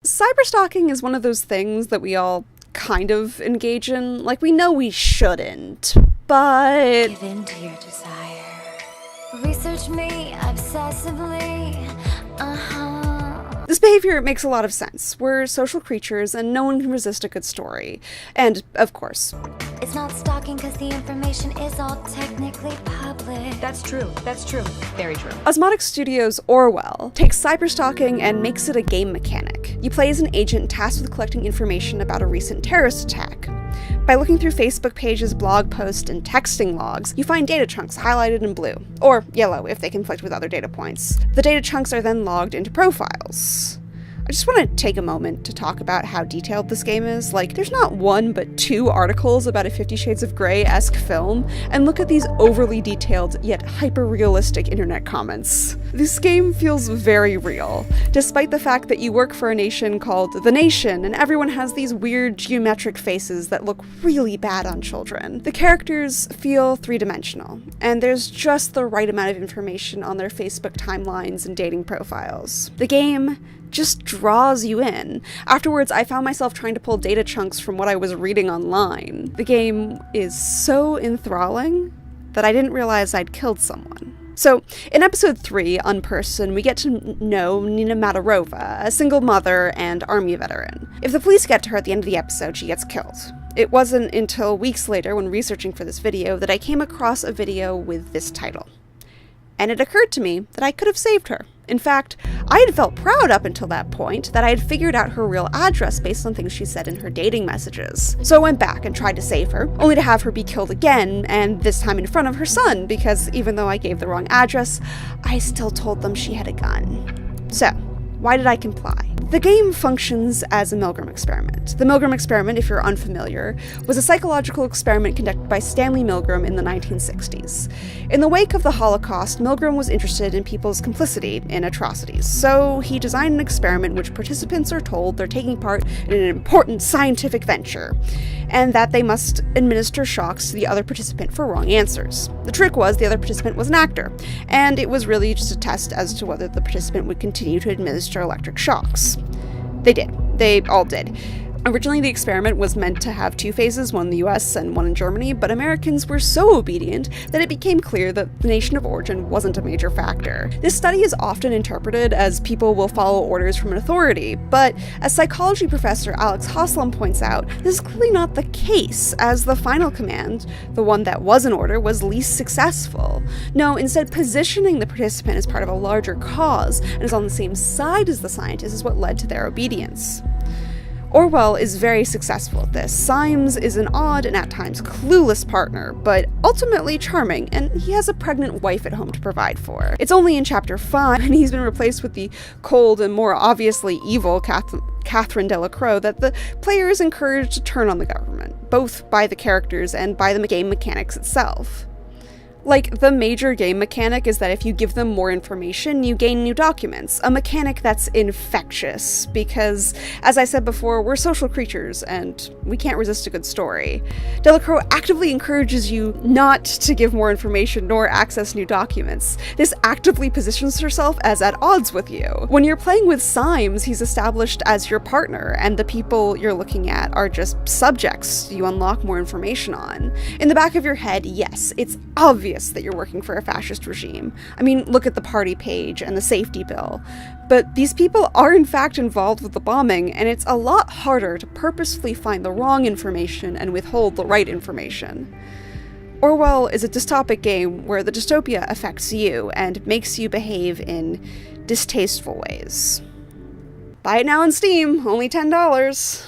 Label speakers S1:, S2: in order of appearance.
S1: Cyberstalking is one of those things that we all kind of engage in. Like, we know we shouldn't, but...
S2: Give in to your desire. Research me obsessively.
S1: This behavior makes a lot of sense. We're social creatures, and no one can resist a good story. And, of course...
S2: It's not stalking because the information is all technically public.
S3: That's true. That's true. Very true.
S1: Osmotic Studios' Orwell takes cyberstalking and makes it a game mechanic. You play as an agent tasked with collecting information about a recent terrorist attack. By looking through Facebook pages, blog posts, and texting logs, you find data chunks highlighted in blue, or yellow if they conflict with other data points. The data chunks are then logged into profiles. I just want to take a moment to talk about how detailed this game is. Like, there's not one but 2 articles about a 50 Shades of Grey-esque film, and look at these overly detailed yet hyper-realistic internet comments. This game feels very real, despite the fact that you work for a nation called The Nation, and everyone has these weird geometric faces that look really bad on children. The characters feel 3-dimensional, and there's just the right amount of information on their Facebook timelines and dating profiles. The game just draws you in. Afterwards, I found myself trying to pull data chunks from what I was reading online. The game is so enthralling that I didn't realize I'd killed someone. So, in episode 3, Unperson, we get to know Nina Matarova, a single mother and army veteran. If the police get to her at the end of the episode, she gets killed. It wasn't until weeks later, when researching for this video, that I came across a video with this title. And it occurred to me that I could have saved her. In fact, I had felt proud up until that point that I had figured out her real address based on things she said in her dating messages. So I went back and tried to save her, only to have her be killed again, and this time in front of her son, because even though I gave the wrong address, I still told them she had a gun. So, why did I comply? The game functions as a Milgram experiment. The Milgram experiment, if you're unfamiliar, was a psychological experiment conducted by Stanley Milgram in the 1960s. In the wake of the Holocaust, Milgram was interested in people's complicity in atrocities, so he designed an experiment in which participants are told they're taking part in an important scientific venture, and that they must administer shocks to the other participant for wrong answers. The trick was the other participant was an actor, and it was really just a test as to whether the participant would continue to administer electric shocks. They did. They all did. Originally, the experiment was meant to have 2 phases, one in the US and one in Germany, but Americans were so obedient that it became clear that the nation of origin wasn't a major factor. This study is often interpreted as people will follow orders from an authority, but as psychology professor Alex Haslam points out, this is clearly not the case, as the final command, the one that was in order, was least successful. No, instead, positioning the participant as part of a larger cause and is on the same side as the scientist is what led to their obedience. Orwell is very successful at this. Symes is an odd and at times clueless partner, but ultimately charming, and he has a pregnant wife at home to provide for. It's only in chapter 5, and he's been replaced with the cold and more obviously evil Catherine Delacroix, that the player is encouraged to turn on the government, both by the characters and by the game mechanics itself. Like, the major game mechanic is that if you give them more information, you gain new documents, a mechanic that's infectious, because, as I said before, we're social creatures, and we can't resist a good story. Delacroix actively encourages you not to give more information nor access new documents. This actively positions herself as at odds with you. When you're playing with Symes, he's established as your partner, and the people you're looking at are just subjects you unlock more information on. In the back of your head, yes, it's obvious that you're working for a fascist regime. I mean, look at the party page and the safety bill. But these people are in fact involved with the bombing, and it's a lot harder to purposefully find the wrong information and withhold the right information. Orwell is a dystopic game where the dystopia affects you and makes you behave in distasteful ways. Buy it now on Steam, only $10.